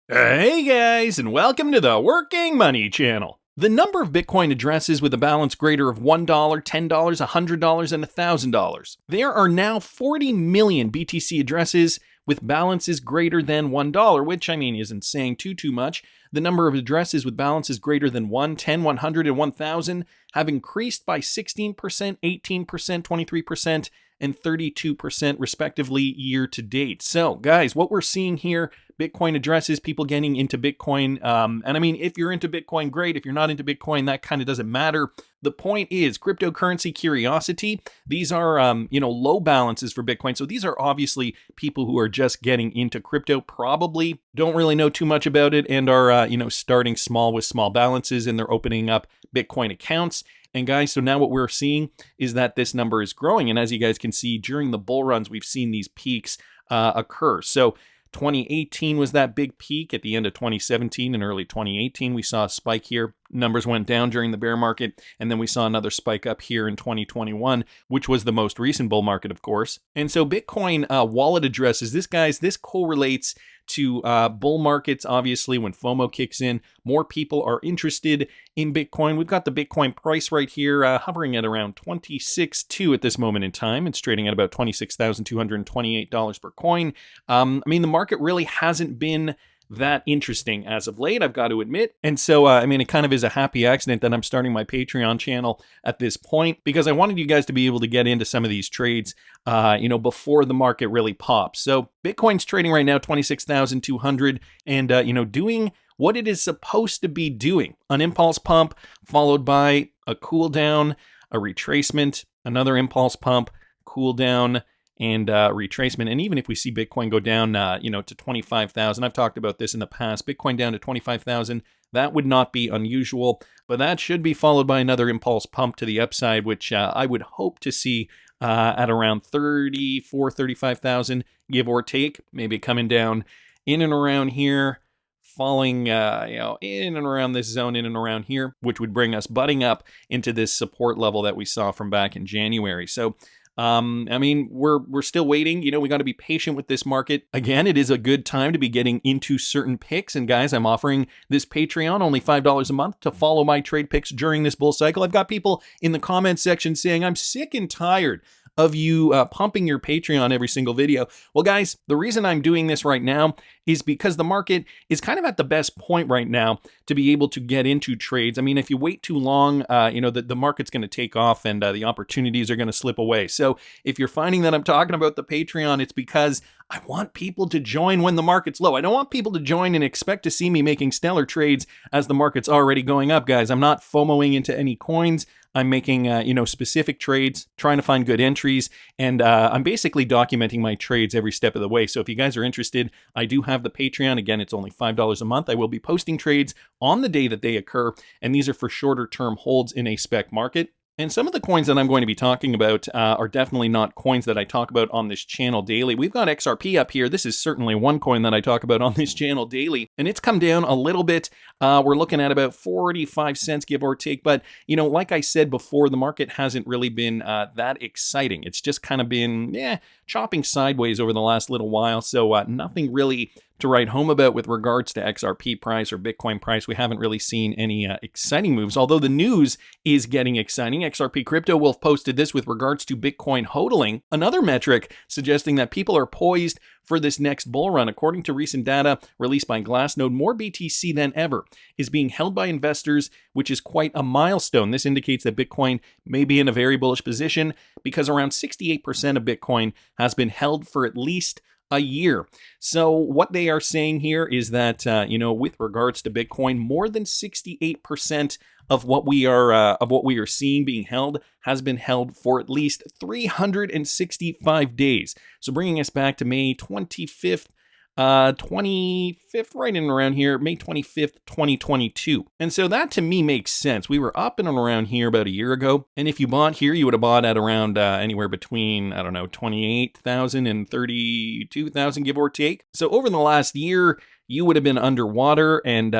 Hey guys, and welcome to the Working Money Channel. The number of Bitcoin addresses with a balance greater of $1, $10, $100, and $1,000. There are now 40 million BTC addresses with balances greater than $1, which I mean isn't saying too much. The number of addresses with balances greater than 1, 10, 100, and 1,000 have increased by 16%, 18%, 23%, and 32% respectively year to date. So guys, what we're seeing here, Bitcoin addresses, people getting into Bitcoin. And I mean, if you're into Bitcoin, great. If you're not into Bitcoin, that kind of doesn't matter. The point is cryptocurrency curiosity. These are, low balances for Bitcoin. So these are obviously people who are just getting into crypto, probably don't really know too much about it and are, starting small with small balances, and they're opening up Bitcoin accounts. And guys, so now what we're seeing is that this number is growing. And as you guys can see, during the bull runs, we've seen these peaks occur. So 2018 was that big peak. At the end of 2017 and early 2018, we saw a spike here. Numbers went down during the bear market, and then we saw another spike up here in 2021, which was the most recent bull market, of course. And so Bitcoin wallet addresses, this correlates to bull markets. Obviously, when FOMO kicks in, more people are interested in Bitcoin. We've got the Bitcoin price right here hovering at around $26.2 at this moment in time. It's trading at about $26,228 per coin. The market really hasn't been that interesting as of late, I've got to admit. And so, it kind of is a happy accident that I'm starting my Patreon channel at this point, because I wanted you guys to be able to get into some of these trades, before the market really pops. So Bitcoin's trading right now 26,200 and, doing what it is supposed to be doing. An impulse pump followed by a cool down, a retracement, another impulse pump, cool down, and retracement. And even if we see Bitcoin go down, to 25,000, I've talked about this in the past, Bitcoin down to 25,000, that would not be unusual, but that should be followed by another impulse pump to the upside, which I would hope to see at around 34, 35,000, give or take, maybe coming down in and around here, falling, in and around this zone, in and around here, which would bring us butting up into this support level that we saw from back in January. So we're still waiting. We got to be patient with this market. Again, it is a good time to be getting into certain picks. And guys, I'm offering this Patreon only $5 a month to follow my trade picks during this bull cycle. I've got people in the comment section saying, I'm sick and tired of you pumping your Patreon every single video. Well, guys, the reason I'm doing this right now is because the market is kind of at the best point right now to be able to get into trades. If you wait too long, the market's going to take off and the opportunities are going to slip away. So if you're finding that I'm talking about the Patreon, it's because I want people to join when the market's low. I don't want people to join and expect to see me making stellar trades as the market's already going up, guys. I'm not FOMOing into any coins. I'm making, specific trades, trying to find good entries, and I'm basically documenting my trades every step of the way. So if you guys are interested, I do have the Patreon. Again, it's only $5 a month. I will be posting trades on the day that they occur, and these are for shorter term holds in a spec market. And some of the coins that I'm going to be talking about are definitely not coins that I talk about on this channel daily. We've got XRP up here. This is certainly one coin that I talk about on this channel daily, and it's come down a little bit. We're looking at about 45 cents, give or take. But, like I said before, the market hasn't really been that exciting. It's just kind of been, chopping sideways over the last little while. So nothing really to write home about with regards to XRP price or Bitcoin price. We haven't really seen any exciting moves, although the news is getting exciting. XRP Crypto Wolf posted this with regards to Bitcoin hodling, another metric suggesting that people are poised for this next bull run. According to recent data released by Glassnode, more BTC than ever is being held by investors, which is quite a milestone. This indicates that Bitcoin may be in a very bullish position because around 68% of Bitcoin has been held for at least a year. So what they are saying here is that, with regards to Bitcoin, more than 68% of what we are seeing being held has been held for at least 365 days. So bringing us back to May 25th, right in and around here, May 25th, 2022. And so that to me makes sense. We were up and around here about a year ago. And if you bought here, you would have bought at around anywhere between, 28,000 and 32,000, give or take. So over the last year, you would have been underwater. And,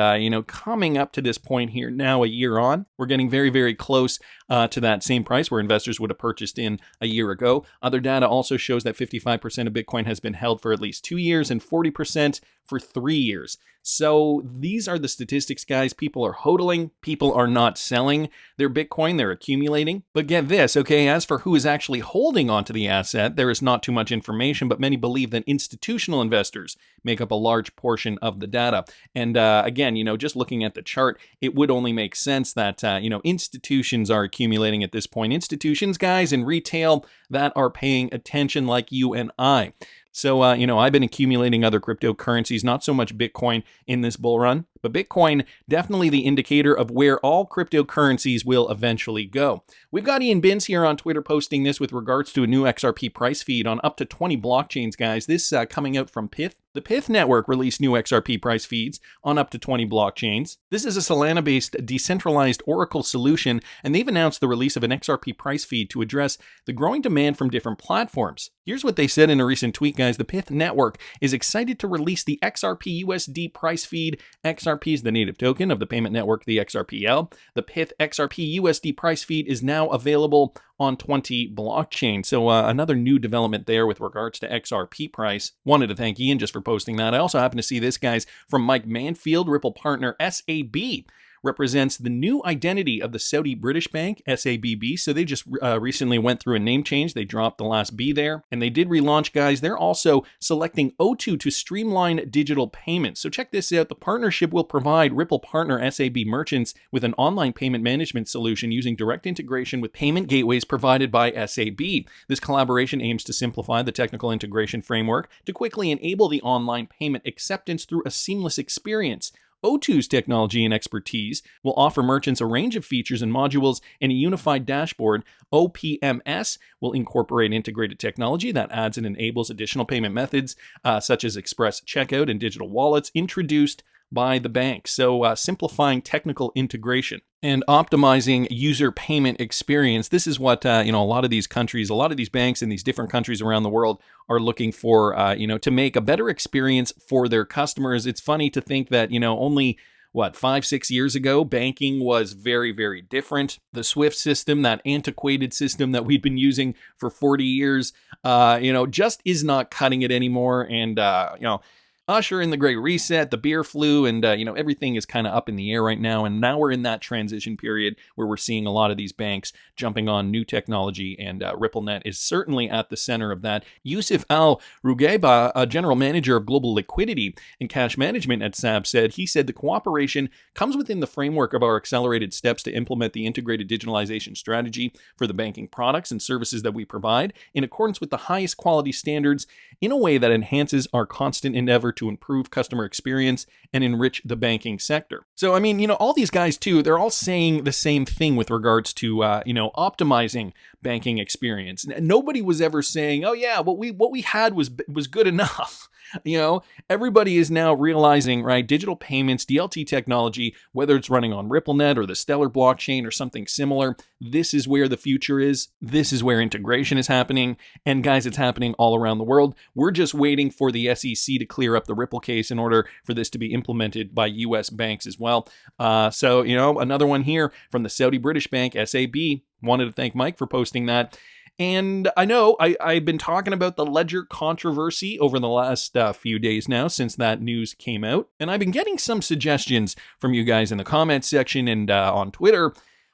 coming up to this point here now, a year on, we're getting very, very close to that same price where investors would have purchased in a year ago. Other data also shows that 55% of Bitcoin has been held for at least 2 years and 40% for 3 years. So these are the statistics, guys. People are hodling. People are not selling their Bitcoin. They're accumulating. But get this, okay, as for who is actually holding onto the asset, there is not too much information, but many believe that institutional investors make up a large portion of the data. And again, just looking at the chart, it would only make sense that, institutions are accumulating at this point. Institutions, guys, in retail that are paying attention like you and I. So, I've been accumulating other cryptocurrencies, not so much Bitcoin in this bull run, but Bitcoin definitely the indicator of where all cryptocurrencies will eventually go. We've got Ian Binns here on Twitter posting this with regards to a new XRP price feed on up to 20 blockchains, guys. This coming out from Pith. The Pith network released new XRP price feeds on up to 20 blockchains. This is a Solana-based decentralized Oracle solution, and they've announced the release of an XRP price feed to address the growing demand from different platforms. Here's what they said in a recent tweet, guys. The Pith network is excited to release the XRP USD price feed. XRP is the native token of the payment network, the XRPL. The Pith XRP USD price feed is now available on 20 blockchains. So another new development there with regards to XRP price. Wanted to thank Ian just for posting that. I also happen to see this, guys, from Mike Manfield, Ripple partner SAB. Represents the new identity of the Saudi British bank, SABB. So they just recently went through a name change. They dropped the last B there. And they did relaunch, guys. They're also selecting O2 to streamline digital payments. So check this out. The partnership will provide Ripple partner SAB merchants with an online payment management solution using direct integration with payment gateways provided by SAB. This collaboration aims to simplify the technical integration framework to quickly enable the online payment acceptance through a seamless experience. O2's technology and expertise will offer merchants a range of features and modules in a unified dashboard. OPMS will incorporate integrated technology that adds and enables additional payment methods, such as express checkout and digital wallets introduced by the bank. So simplifying technical integration and optimizing user payment experience. This is what, a lot of these countries, a lot of these banks in these different countries around the world are looking for, to make a better experience for their customers. It's funny to think that, only 5-6 years ago, banking was very, very different. The SWIFT system, that antiquated system that we've been using for 40 years, just is not cutting it anymore. And, usher in the Great Reset, the beer flu, and everything is kind of up in the air right now. And now we're in that transition period where we're seeing a lot of these banks jumping on new technology, and RippleNet is certainly at the center of that. Yusuf Al-Rugaiba, a general manager of global liquidity and cash management at SAB, said the cooperation comes within the framework of our accelerated steps to implement the integrated digitalization strategy for the banking products and services that we provide in accordance with the highest quality standards in a way that enhances our constant endeavor to improve customer experience and enrich the banking sector. So, all these guys too, they're all saying the same thing with regards to, optimizing banking experience. Nobody was ever saying, oh yeah, what we had was good enough. Everybody is now realizing, right, digital payments, DLT technology, whether it's running on RippleNet or the Stellar blockchain or something similar, this is where the future is. This is where integration is happening. And guys, it's happening all around the world. We're just waiting for the SEC to clear up the Ripple case in order for this to be implemented by US banks as well. So, another one here from the Saudi British bank, SAB. Wanted to thank Mike for posting that. And I know I've been talking about the Ledger controversy over the last few days now since that news came out. And I've been getting some suggestions from you guys in the comments section and on Twitter.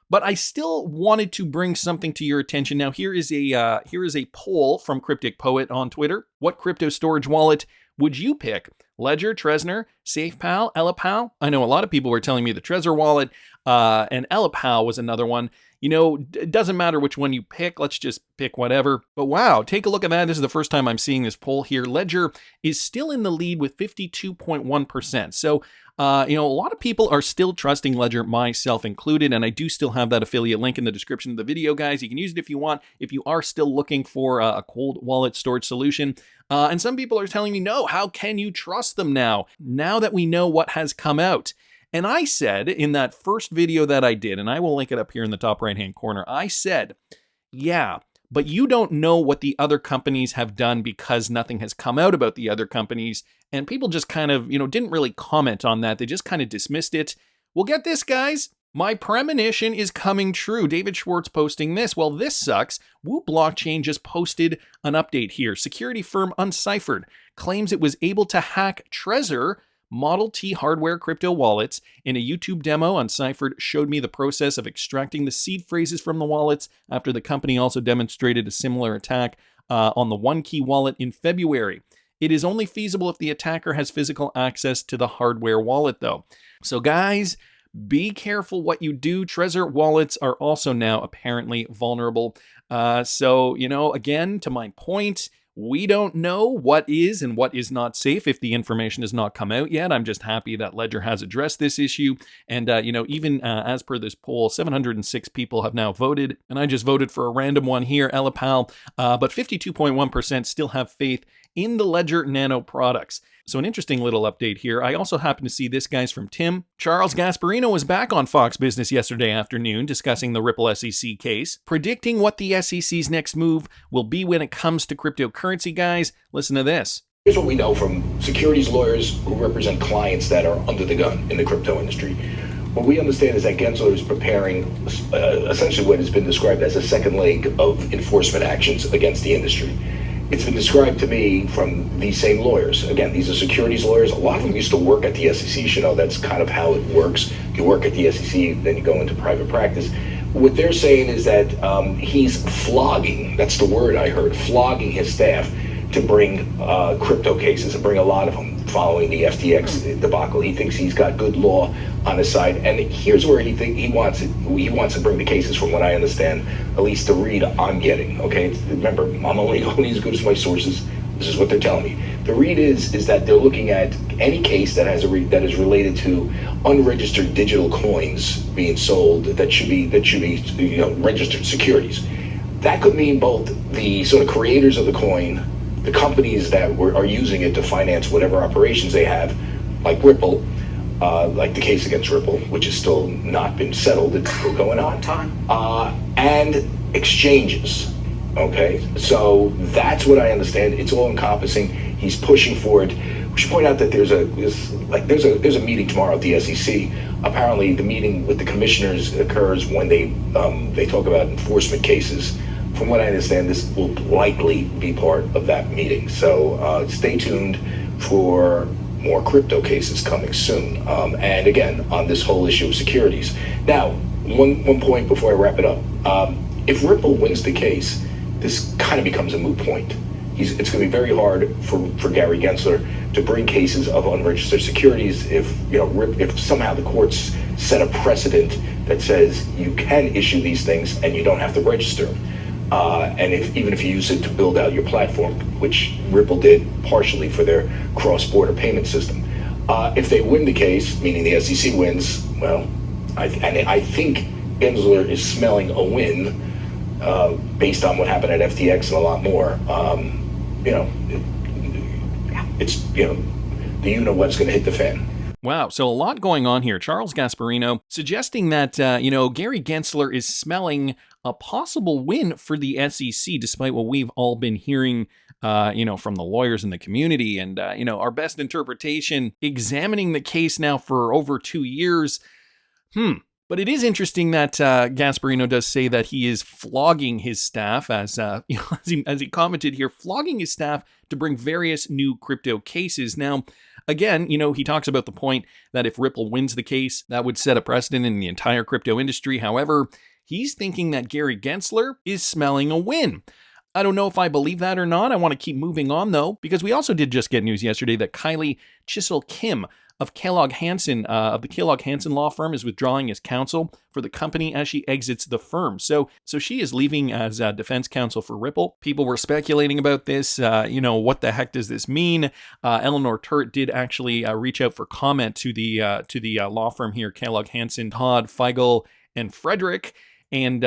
But I still wanted to bring something to your attention. Now, here is a poll from Cryptic Poet on Twitter. What crypto storage wallet would you pick? Ledger, Trezor, SafePal, Ellipal? I know a lot of people were telling me the Trezor wallet, and Ellipal was another one. It doesn't matter which one you pick. Let's just pick whatever. But wow, take a look at that. This is the first time I'm seeing this poll here. Ledger is still in the lead with 52.1%. So, a lot of people are still trusting Ledger, myself included, and I do still have that affiliate link in the description of the video, guys. You can use it if you want, if you are still looking for a cold wallet storage solution. And some people are telling me, no, how can you trust them now that we know what has come out? And I said in that first video that I did, and I will link it up here in the top right-hand corner, I said, yeah, but you don't know what the other companies have done because nothing has come out about the other companies. And people just kind of, didn't really comment on that. They just kind of dismissed it. Well, get this, guys. My premonition is coming true. David Schwartz posting this. Well, this sucks. Woo Blockchain just posted an update here. Security firm Unciphered claims it was able to hack Trezor Model T hardware crypto wallets. In a YouTube demo, Unciphered showed me the process of extracting the seed phrases from the wallets after the company also demonstrated a similar attack on the OneKey wallet in February. It is only feasible if the attacker has physical access to the hardware wallet, though. So guys, be careful what you do. Trezor wallets are also now apparently vulnerable. So, again, to my point, we don't know what is and what is not safe if the information has not come out yet. I'm just happy that Ledger has addressed this issue. And, even as per this poll, 706 people have now voted. And I just voted for a random one here, Elapal. But 52.1% still have faith in the Ledger Nano products. So an interesting little update here. I also happen to see this, guys, from Tim. Charles Gasparino was back on Fox Business yesterday afternoon discussing the Ripple SEC case, predicting what the SEC's next move will be when it comes to cryptocurrency, guys. Listen to this. Here's what we know from securities lawyers who represent clients that are under the gun in the crypto industry. What we understand is that Gensler is preparing essentially what has been described as a second leg of enforcement actions against the industry. It's been described to me from these same lawyers. Again, these are securities lawyers. A lot of them used to work at the SEC. You know, that's kind of how it works. You work at the SEC, then you go into private practice. What they're saying is that he's flogging, that's the word I heard, flogging his staff to bring crypto cases, and bring a lot of them following the FTX debacle. He thinks he's got good law on his side, and here's where he wants it. He wants to bring the cases, from what I understand, at least the read I'm getting. Okay, remember, I'm only as good as my sources. This is what they're telling me. The read is that they're looking at any case that has that is related to unregistered digital coins being sold that should be registered securities. That could mean both the sort of creators of the coin, the companies that are using it to finance whatever operations they have, like Ripple, like the case against Ripple, which has still not been settled. It's still going on. And exchanges. Okay, so that's what I understand. It's all encompassing. He's pushing for it. We should point out that there's a meeting tomorrow at the SEC. Apparently, the meeting with the commissioners occurs when they talk about enforcement cases. From what I understand, this will likely be part of that meeting. So stay tuned for more crypto cases coming soon. And again, on this whole issue of securities. Now, one point before I wrap it up. If Ripple wins the case, this kind of becomes a moot point. It's going to be very hard for Gary Gensler to bring cases of unregistered securities if somehow the courts set a precedent that says you can issue these things and you don't have to register them. And even if you use it to build out your platform, which Ripple did partially for their cross-border payment system. If they win the case, meaning the SEC wins, well, I think Gensler is smelling a win based on what happened at FTX and a lot more. What's going to hit the fan. Wow, so a lot going on here. Charles Gasparino suggesting that, Gary Gensler is smelling a possible win for the SEC, despite what we've all been hearing, from the lawyers in the community. And, our best interpretation, examining the case now for over 2 years. But it is interesting that Gasparino does say that he is flogging his staff, as he commented here, flogging his staff to bring various new crypto cases. Now, again, he talks about the point that if Ripple wins the case, that would set a precedent in the entire crypto industry. However, he's thinking that Gary Gensler is smelling a win. I don't know if I believe that or not. I want to keep moving on, though, because we also did just get news yesterday that Kylie Chisel Kim of Kellogg Hansen, of the Kellogg Hansen law firm, is withdrawing as counsel for the company as she exits the firm. So she is leaving as defense counsel for Ripple. People were speculating about this. What the heck does this mean? Eleanor Turret did actually reach out for comment to the law firm here, Kellogg Hansen, Todd, Feigl, and Frederick. And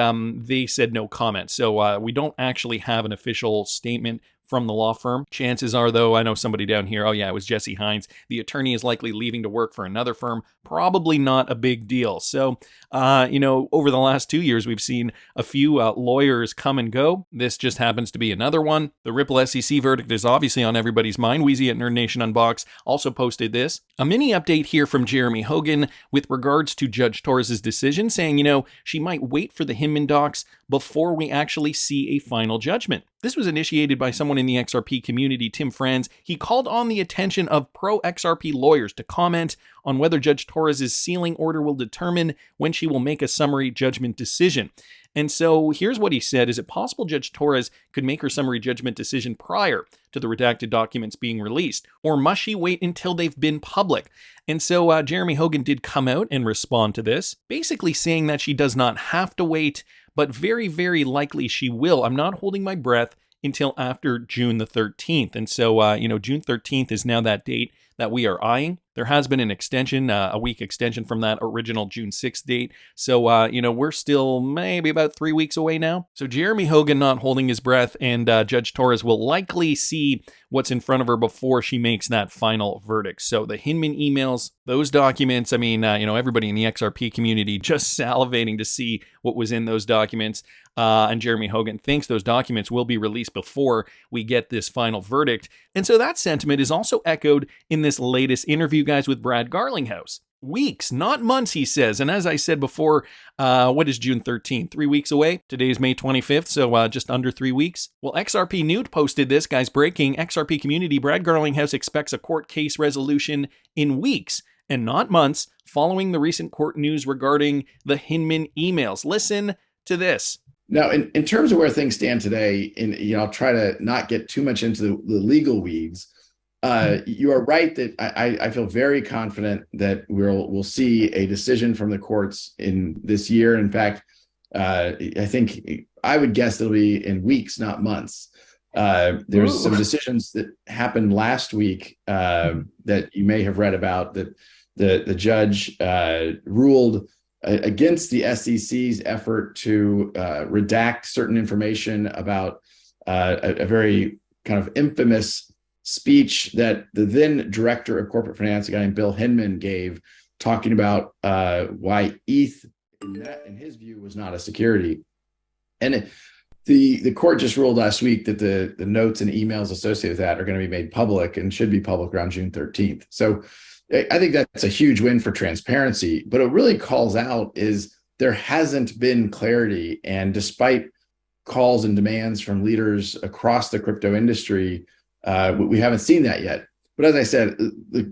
they said no comment. So we don't actually have an official statement from the law firm. Chances are, though, I know somebody down here, it was Jesse Hines. The attorney is likely leaving to work for another firm. Probably not a big deal. So, over the last 2 years, we've seen a few lawyers come and go. This just happens to be another one. The Ripple SEC verdict is obviously on everybody's mind. Wheezy at Nerd Nation Unbox also posted this. A mini update here from Jeremy Hogan with regards to Judge Torres' decision, saying, she might wait for the Hinman docs before we actually see a final judgment. This was initiated by someone in the XRP community, Tim Franz, he called on the attention of pro-XRP lawyers to comment on whether Judge Torres' sealing order will determine when she will make a summary judgment decision. And so here's what he said. Is it possible Judge Torres could make her summary judgment decision prior to the redacted documents being released? Or must she wait until they've been public? And so Jeremy Hogan did come out and respond to this, basically saying that she does not have to wait, but very, very likely she will. I'm not holding my breath until after June the 13th. And so, June 13th is now that date that we are eyeing. There has been an extension, a week extension from that original June 6th date. So, we're still maybe about 3 weeks away now. So Jeremy Hogan not holding his breath, and Judge Torres will likely see what's in front of her before she makes that final verdict. So the Hinman emails, those documents, everybody in the XRP community just salivating to see what was in those documents. And Jeremy Hogan thinks those documents will be released before we get this final verdict. And so that sentiment is also echoed in this latest interview, guys, with Brad Garlinghouse. Weeks, not months, he says. And as I said before, what is June 13th? 3 weeks away. Today is May 25th, so just under 3 weeks. Well, XRP Nude posted this, guys, breaking. XRP community, Brad Garlinghouse expects a court case resolution in weeks and not months following the recent court news regarding the Hinman emails. Listen to this. Now, in terms of where things stand today, I'll try to not get too much into the legal weeds. You are right that I feel very confident that we'll see a decision from the courts in this year. In fact, I think I would guess it'll be in weeks, not months. There's some decisions that happened last week that you may have read about, that the judge ruled against the SEC's effort to redact certain information about a very kind of infamous speech that the then director of corporate finance, a guy named Bill Hinman, gave, talking about why ETH, in his view, was not a security. And the court just ruled last week that the notes and emails associated with that are going to be made public and should be public around June 13th. So I think that's a huge win for transparency. But what really calls out is there hasn't been clarity. And despite calls and demands from leaders across the crypto industry, we haven't seen that yet. But as I said,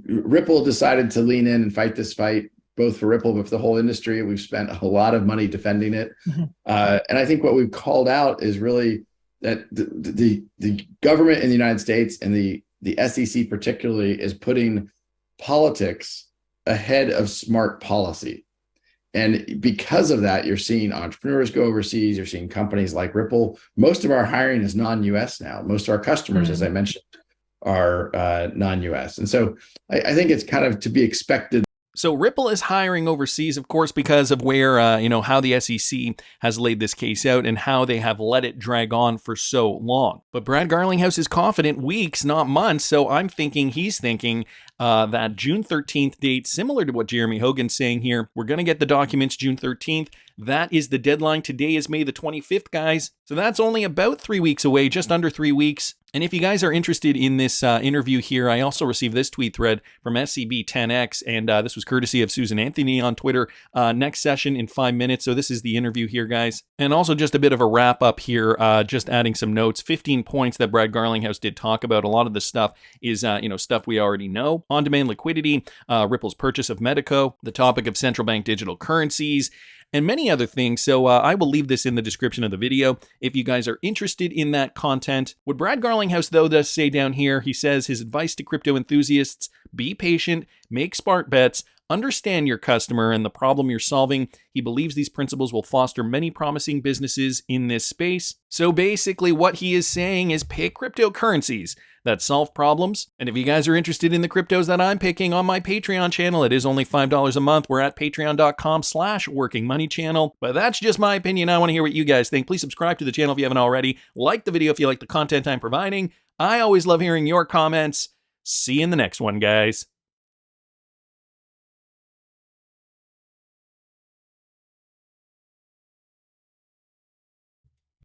Ripple decided to lean in and fight this fight, both for Ripple, but for the whole industry. We've spent a lot of money defending it. Mm-hmm. And I think what we've called out is really that the government in the United States and the SEC particularly is putting politics ahead of smart policy. And because of that, you're seeing entrepreneurs go overseas. You're seeing companies like Ripple. Most of our hiring is non-US now. Most of our customers, as I mentioned, are non-US. And so I think it's kind of to be expected. So Ripple is hiring overseas, of course, because of where, how the SEC has laid this case out and how they have let it drag on for so long. But Brad Garlinghouse is confident weeks, not months. So I'm thinking he's thinking that June 13th date, similar to what Jeremy Hogan's saying here, we're going to get the documents June 13th. That is the deadline. Today is May the 25th, guys. So that's only about 3 weeks away, just under 3 weeks. And if you guys are interested in this interview here, I also received this tweet thread from SCB10X, and this was courtesy of Susan Anthony on Twitter. Next session in 5 minutes. So this is the interview here, guys. And also just a bit of a wrap up here, just adding some notes. 15 points that Brad Garlinghouse did talk about. A lot of the stuff is, stuff we already know. On-demand liquidity, Ripple's purchase of Medico, the topic of central bank digital currencies, and many other things. So I will leave this in the description of the video if you guys are interested in that content. What Brad Garlinghouse, though, does say down here, he says his advice to crypto enthusiasts: be patient, make smart bets, understand your customer and the problem you're solving. He believes these principles will foster many promising businesses in this space. So basically what he is saying is pick cryptocurrencies that solve problems. And if you guys are interested in the cryptos that I'm picking on my Patreon channel, it is only $5 a month. We're at patreon.com/workingmoneychannel. But that's just my opinion. I want to hear what you guys think. Please subscribe to the channel if you haven't already. Like the video if you like the content I'm providing. I always love hearing your comments. See you in the next one, guys.